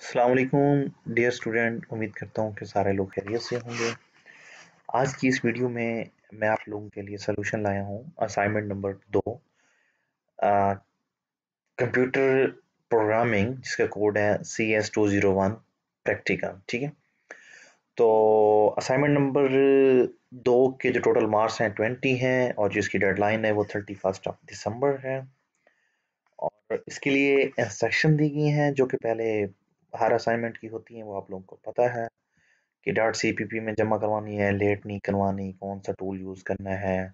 अस्सलाम वालेकुम dear student, उम्मीद करता हूँ कि सारे लोग खैरियत से होंगे। आज की इस वीडियो में मैं आप लोगों के लिए सलूशन लाया हूँ असाइनमेंट नंबर 2, कंप्यूटर प्रोग्रामिंग, जिसका कोड है CS201 प्रैक्टिकल। ठीक है, तो असाइनमेंट नंबर 2 के जो टोटल मार्क्स हैं 20 हैं और जिसकी डेडलाइन है वो 31 दिसंबर है। और इसके लिए इंस्ट्रक्शन दी गई हैं जो कि पहले हर असाइनमेंट की होती हैं, वो आप लोगों को पता है कि डॉट CPP में जमा करवानी है, लेट नहीं करवानी, कौन सा टूल यूज़ करना है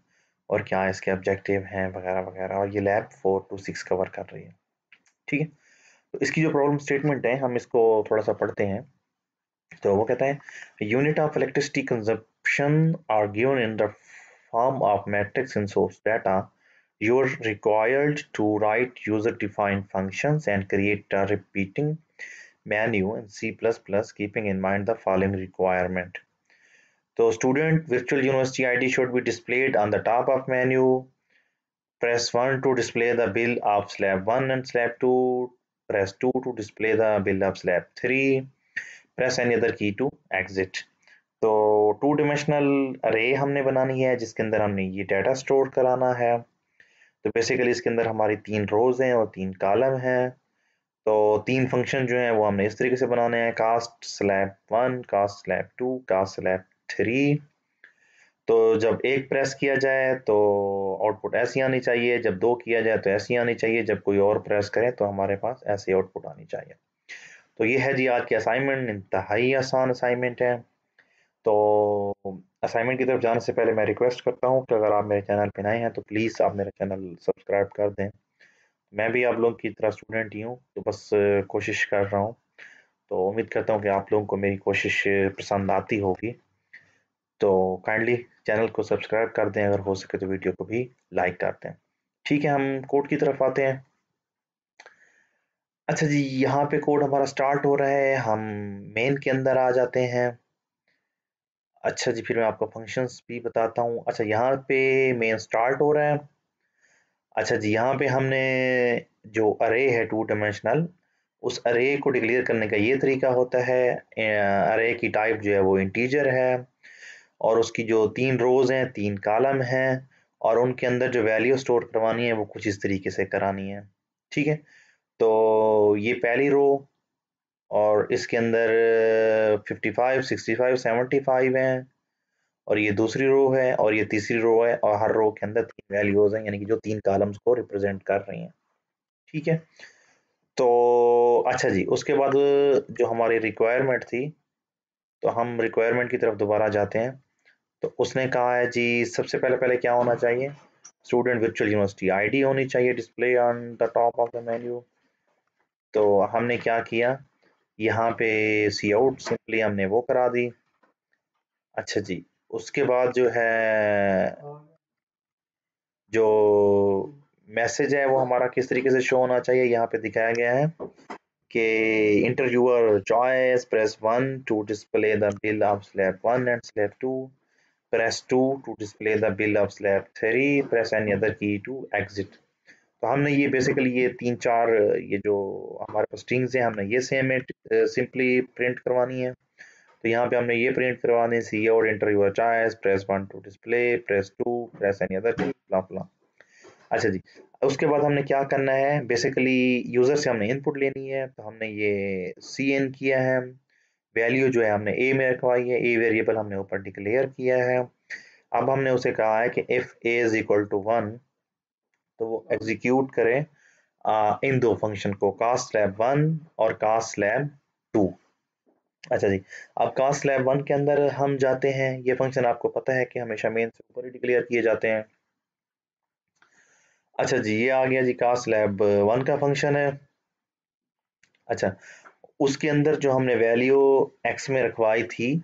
और क्या इसके ऑब्जेक्टिव हैं वगैरह वगैरह। और ये लैब 4 to 6 कवर कर रही है। ठीक है, तो इसकी जो प्रॉब्लम स्टेटमेंट है हम इसको थोड़ा सा पढ़ते हैं। तो वो कहता है unit of electricity consumption are given in the form of matrix in source data. You're required to write user defined functions and create a repeating menu in C++, keeping in mind the following requirement. So student virtual university ID should be displayed on the top of menu. Press 1 to display the bill of slab 1 and slab 2. Press 2 to display the bill of slab 3. Press any other key to exit. तो two dimensional अरे हमने बनानी है जिसके अंदर हमने ये data store कराना है। तो बेसिकली इसके अंदर हमारी 3 रोज हैं और 3 कॉलम हैं। तो 3 फंक्शन जो हैं वो हमने इस तरीके से बनाने हैं, cost slab 1, cost slab 2, cost slab 3। तो जब एक प्रेस किया जाए तो आउटपुट ऐसी आनी चाहिए, जब 2 किया जाए तो ऐसी आनी चाहिए, जब कोई और प्रेस करे तो हमारे पास ऐसी आउटपुट आनी चाहिए। तो ये है जी आज की असाइनमेंट, इंतहाई आसान असाइनमेंट है। तो असाइनमेंट की तरफ जाने से पहले मैं रिक्वेस्ट करता हूँ कि अगर आप मेरे चैनल पे नए हैं तो प्लीज़ आप मेरा चैनल सब्सक्राइब कर दें। मैं भी आप लोगों की तरह स्टूडेंट ही हूँ, तो बस कोशिश कर रहा हूँ। तो उम्मीद करता हूँ कि आप लोगों को मेरी कोशिश पसंद आती होगी। तो काइंडली चैनल को सब्सक्राइब कर दें, अगर हो सके तो वीडियो को भी लाइक कर दें। ठीक है, हम कोड की तरफ आते हैं। अच्छा जी, यहाँ पे कोड हमारा स्टार्ट हो रहा है, हम मेन के अंदर आ जाते हैं। अच्छा जी, फिर मैं आपको फंक्शंस भी बताता हूँ। अच्छा, यहाँ पे मेन स्टार्ट हो रहा है। अच्छा जी, यहाँ पे हमने जो अरे है टू डायमेंशनल, उस अरे को डिक्लेयर करने का ये तरीका होता है। अरे की टाइप जो है वो इंटीजर है और उसकी जो 3 रोज हैं, 3 कॉलम हैं और उनके अंदर जो वैल्यू स्टोर करवानी है वो कुछ इस तरीके से करानी है। ठीक है, तो ये पहली रो और इसके अंदर 55, 65, 75 हैं और ये दूसरी रो है और ये तीसरी रो है और हर रो के अंदर 3 वैल्यूज हैं, यानी कि जो 3 कॉलम्स को रिप्रेजेंट कर रही हैं। ठीक है, तो अच्छा जी, उसके बाद जो हमारी रिक्वायरमेंट थी, तो हम रिक्वायरमेंट की तरफ दोबारा जाते हैं। तो उसने कहा है जी सबसे पहले पहले क्या होना चाहिए, स्टूडेंट वर्चुअल यूनिवर्सिटी आईडी होनी चाहिए display on the top of the menu. तो हमने क्या किया, यहाँ पे सी आउट सिंपली हमने वो करा दी। अच्छा जी, उसके बाद जो है जो मैसेज है वो हमारा किस तरीके से शो होना चाहिए, यहाँ पे दिखाया गया है कि enter your choice, press 1 to display the bill of slab 1 and slab 2, press 2 to display the bill of slab 3, press any other key to exit. तो हमने ये बेसिकली ये 3-4 ये जो हमारे पास स्ट्रिंग्स हैं हमने ये सेम सिंपली प्रिंट करवानी है। तो यहाँ पे हमने ये प्रिंट करवानी है, सी और enter your choice, press 1 to display, press 2, press any other key, फ्ला फ्ला। अच्छा जी, उसके बाद हमने क्या करना है, बेसिकली यूजर से हमने इनपुट लेनी है। तो हमने ये सी इन किया है, वैल्यू जो है हमने ए में रखवाई है, ए वेरिएबल हमने ऊपर डिक्लेयर किया है। अब हमने उसे कहा है कि if A is equal to 1 तो वो एग्जीक्यूट करें इन दो फंक्शन को, कास्ट स्लैब 1 और कास्ट स्लैब 2। अच्छा जी, अब कास्ट स्लैब 1 के अंदर हम जाते हैं। ये फंक्शन आपको पता है कि हमेशा मेन से ऊपर ही डिक्लेयर किए जाते हैं। अच्छा जी, ये आ गया जी कास्ट स्लैब 1 का फंक्शन है। अच्छा, उसके अंदर जो हमने वैल्यू एक्स में रखवाई थी,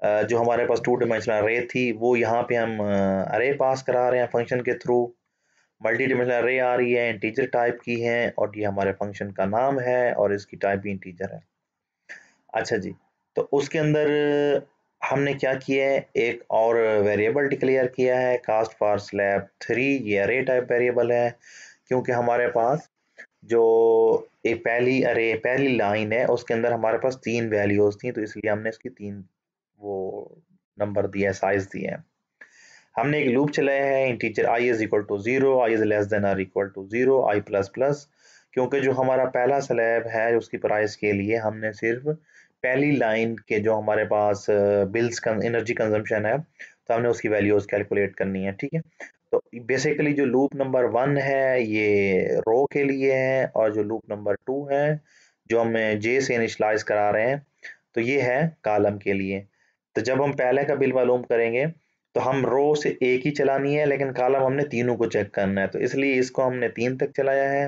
जो हमारे पास टू डायमेंशनल अरे थी, वो यहाँ पे हम अरे पास करा रहे हैं फंक्शन के थ्रू। मल्टी डायमेंशनल अरे आ रही है, इंटीजर टाइप की है और ये हमारे फंक्शन का नाम है और इसकी टाइप भी इंटीजर है। अच्छा जी, तो उसके अंदर हमने क्या किया है, एक और वेरिएबल डिक्लेयर किया है, कास्ट फॉर स्लैब 3। ये अरे टाइप वेरिएबल है क्योंकि हमारे पास जो एक पहली लाइन है उसके अंदर हमारे पास 3 वैल्यूज थी, तो इसलिए हमने इसकी 3 वो नंबर दिया है, साइज दिया है। हमने एक लूप चलाया है, integer i is equal to 0, i is less than और equal to 0, i plus plus, क्योंकि जो हमारा पहला स्लैब है उसकी प्राइस के लिए हमने सिर्फ पहली लाइन के जो हमारे पास बिल्स एनर्जी कंजम्पशन है, तो हमने उसकी वैल्यूज कैलकुलेट करनी है, ठीक है। तो बेसिकली जो लूप नंबर 1 है ये रो के लिए है, और जो लूप नंबर 2 है जो हमें जे से इनिशलाइज करा रहे हैं, तो ये है कॉलम के लिए। तो जब हम पहले का बिल मालूम करेंगे तो हम रो से एक ही चलानी है, लेकिन कॉलम हमने तीनों को चेक करना है, तो इसलिए इसको हमने 3 तक चलाया है,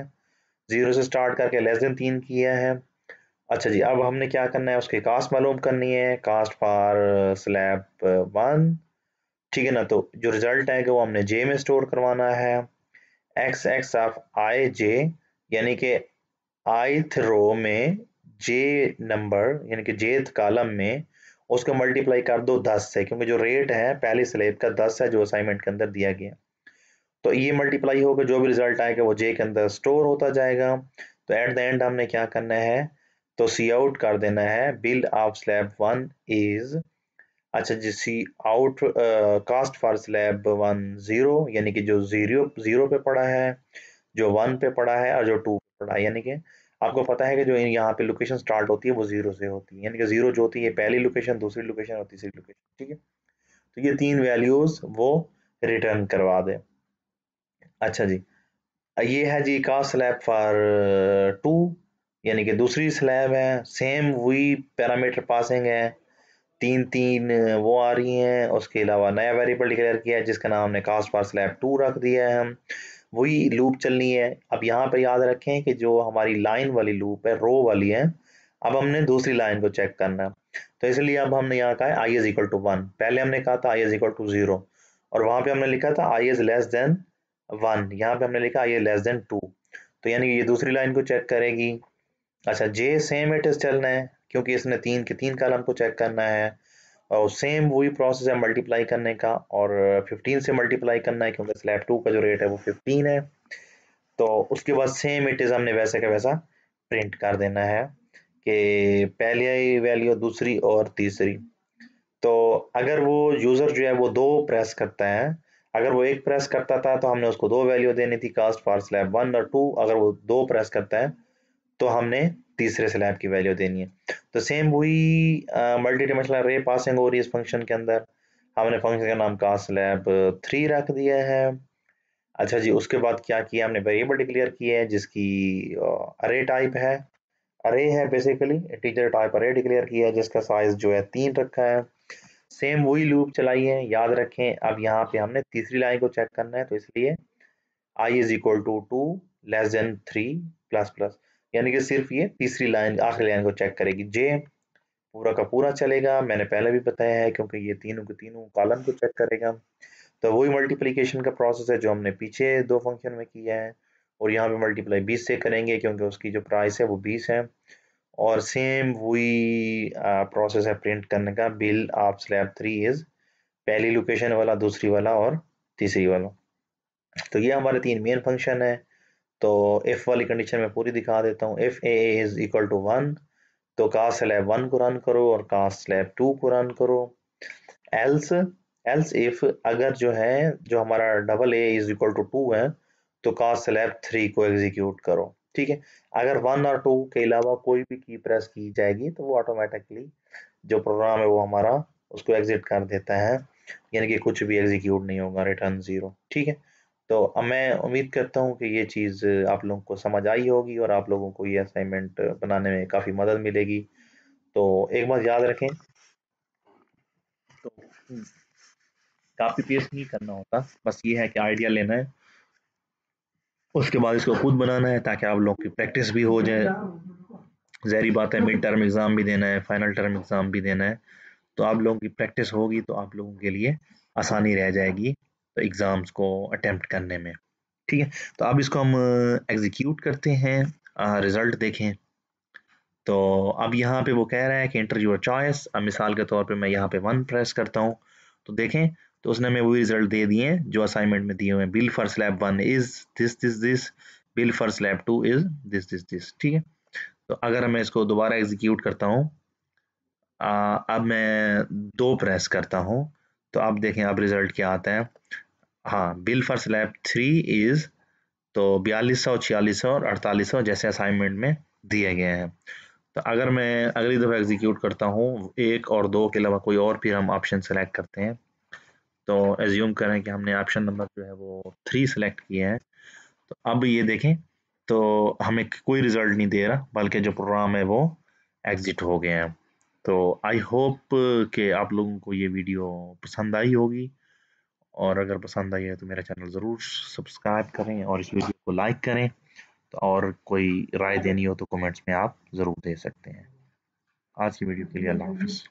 0 से स्टार्ट करके लेस देन 3 किया है। अच्छा जी, अब हमने क्या करना है, उसकी कास्ट मालूम करनी है, कास्ट फॉर स्लैब 1, ठीक है ना। तो जो रिजल्ट आएगा वो हमने जे में स्टोर करवाना है, एक्स एक्स ऑफ आई जे, यानी कि ith रो में जे नंबर यानी कि जेथ कॉलम में उसको मल्टीप्लाई कर दो 10 से, क्योंकि जो रेट है पहली स्लेब का 10 है जो असाइनमेंट के अंदर दिया गया, तो ये मल्टीप्लाई होकर जो भी रिजल्ट आएगा वो जे के अंदर स्टोर होता जाएगा। तो एट द एंड हमने क्या करना है, तो सी आउट कर देना है बिल्ड ऑफ स्लैब 1 इज, अच्छा जी, सी आउट कास्ट फॉर स्लैब 1 0, यानी कि जो जीरो पे पड़ा है, जो 1 पे पड़ा है और जो 2 पे पड़ा है, यानी कि आपको पता है कि जो यहाँ पे लोकेशन स्टार्ट होती है वो 0 से होती है, यानी कि 0 जो होती है पहली लोकेशन, दूसरी लोकेशन और तीसरी लोकेशन, ठीक है। तो ये 3 वैल्यूज वो रिटर्न करवा दे। अच्छा जी, ये है जी का स्लैब फॉर 2, यानी कि दूसरी स्लैब है, सेम वही पैरामीटर पासिंग है, 3 वो आ रही हैं, उसके अलावा नया वेरिएबल डिक्लेयर किया है जिसका नाम हमने कास्ट फॉर स्लैब 2 रख दिया है, हम वही लूप चलनी है। अब यहाँ पे याद रखें कि जो हमारी लाइन वाली लूप है रो वाली है, अब हमने दूसरी लाइन को चेक करना है, तो इसलिए अब हमने यहाँ कहा है आई इज इक्वल टू 1, पहले हमने कहा था आई इज इक्वल टू 0, और वहां पे हमने लिखा था आई इज लेस देन 1, यहाँ पे हमने लिखा आई इज लेस देन 2, तो यानी कि ये दूसरी लाइन को चेक करेगी। अच्छा, जे सेम इट इज चलना है क्योंकि इसने 3 के 3 कॉलम को चेक करना है, और सेम वही प्रोसेस है मल्टीप्लाई करने का, और 15 से मल्टीप्लाई करना है क्योंकि स्लैब 2 का जो रेट है वो 15 है। तो उसके बाद सेम इट इज हमने वैसे का वैसा प्रिंट कर देना है कि पहली वैल्यू, दूसरी और तीसरी। तो अगर वो यूजर जो है वो 2 प्रेस करता है, अगर वो 1 प्रेस करता था तो हमने उसको 2 वैल्यू देनी थी कास्ट फॉर स्लैब 1 और 2, अगर वो 2 प्रेस करता है तो हमने तीसरे स्लैब की वैल्यू देनी है। तो सेम वही मल्टी डायमेंशनल अरे पासिंग हो रही है इस फंक्शन के अंदर, हमने फंक्शन का नाम कास्ट स्लैब 3 रख दिया है। अच्छा जी, उसके बाद क्या किया, हमने वेरिएबल डिक्लेयर किया है जिसकी अरे टाइप है, अरे है बेसिकली इंटीजर टाइप अरे डिक्लेयर किया है जिसका साइज जो है 3 रखा है। सेम वही लूप चलाई है, याद रखें अब यहाँ पे हमने तीसरी लाइन को चेक करना है, तो इसलिए i is equal to 2 less than 3 plus plus, यानी कि सिर्फ ये तीसरी लाइन आखिरी लाइन को चेक करेगी, जे पूरा का पूरा चलेगा, मैंने पहले भी बताया है क्योंकि ये तीनों के तीनों कॉलम को चेक करेगा। तो वही मल्टीप्लिकेशन का प्रोसेस है जो हमने पीछे 2 फंक्शन में किया है, और यहाँ पे मल्टीप्लाई 20 से करेंगे क्योंकि उसकी जो प्राइस है वो 20 है, और सेम वही प्रोसेस है प्रिंट करने का, बिल ऑफ स्लैब 3 इज पहली लोकेशन वाला, दूसरी वाला और तीसरी वाला। तो ये हमारे 3 मेन फंक्शन है। तो इफ वाली कंडीशन में पूरी दिखा देता हूँ, if A is equal to 1 तो कास्ट स्लैब 1 को रन करो और कास्ट स्लैब 2 को रन करो, एल्स एल्स इफ अगर जो है जो हमारा double A is equal to 2 है तो कास्ट स्लैब 3 को एग्जीक्यूट करो, ठीक है। अगर 1 और 2 के अलावा कोई भी की प्रेस की जाएगी तो वो ऑटोमेटिकली जो प्रोग्राम है वो हमारा उसको एग्जिट कर देता है, यानी कि कुछ भी एग्जीक्यूट नहीं होगा, रिटर्न 0, ठीक है। तो अब मैं उम्मीद करता हूँ कि ये चीज़ आप लोगों को समझ आई होगी और आप लोगों को ये असाइनमेंट बनाने में काफ़ी मदद मिलेगी। तो एक बात याद रखें, तो कॉपी पेस्ट नहीं करना होता, बस ये है कि आइडिया लेना है, उसके बाद इसको खुद बनाना है ताकि आप लोग की प्रैक्टिस भी हो जाए। ज़ाहिर बात है मिड टर्म एग्ज़ाम भी देना है, फाइनल टर्म एग्ज़ाम भी देना है, तो आप लोगों की प्रैक्टिस होगी तो आप लोगों के लिए आसानी रह जाएगी तो एग्ज़ाम्स को अटेम्प्ट करने में, ठीक है। तो अब इसको हम एग्जीक्यूट करते हैं, रिजल्ट देखें। तो अब यहाँ पे वो कह रहा है कि एंटर योर चॉइस, अब मिसाल के तौर पे मैं यहाँ पे 1 प्रेस करता हूँ, तो देखें तो उसने हमें वही रिजल्ट दे दिए हैं जो असाइनमेंट में दिए हुए हैं, bill for slab 1 is this this this, bill for slab 2 is this, ठीक है। तो अगर मैं इसको दोबारा एग्जीक्यूट करता हूँ, अब मैं 2 प्रेस करता हूँ, तो अब देखें अब रिजल्ट क्या आता है। हाँ, बिल फॉर स्लैब 3 इज, तो 4200, 4600 और 4800 जैसे असाइनमेंट में दिए गए हैं। तो अगर मैं अगली दफ़ा एग्जीक्यूट करता हूँ 1 और 2 के अलावा कोई और फिर हम ऑप्शन सेलेक्ट करते हैं, तो एज्यूम करें कि हमने ऑप्शन नंबर जो है वो 3 सेलेक्ट किया है, तो अब ये देखें तो हमें कोई रिजल्ट नहीं दे रहा, बल्कि जो प्रोग्राम है वो एग्जिट हो गया है। तो आई होप कि आप लोगों को ये वीडियो पसंद आई होगी, और अगर पसंद आई है तो मेरा चैनल ज़रूर सब्सक्राइब करें और इस वीडियो को लाइक करें। तो और कोई राय देनी हो तो कमेंट्स में आप ज़रूर दे सकते हैं। आज की वीडियो के लिए अल्लाह हाफ़िज़।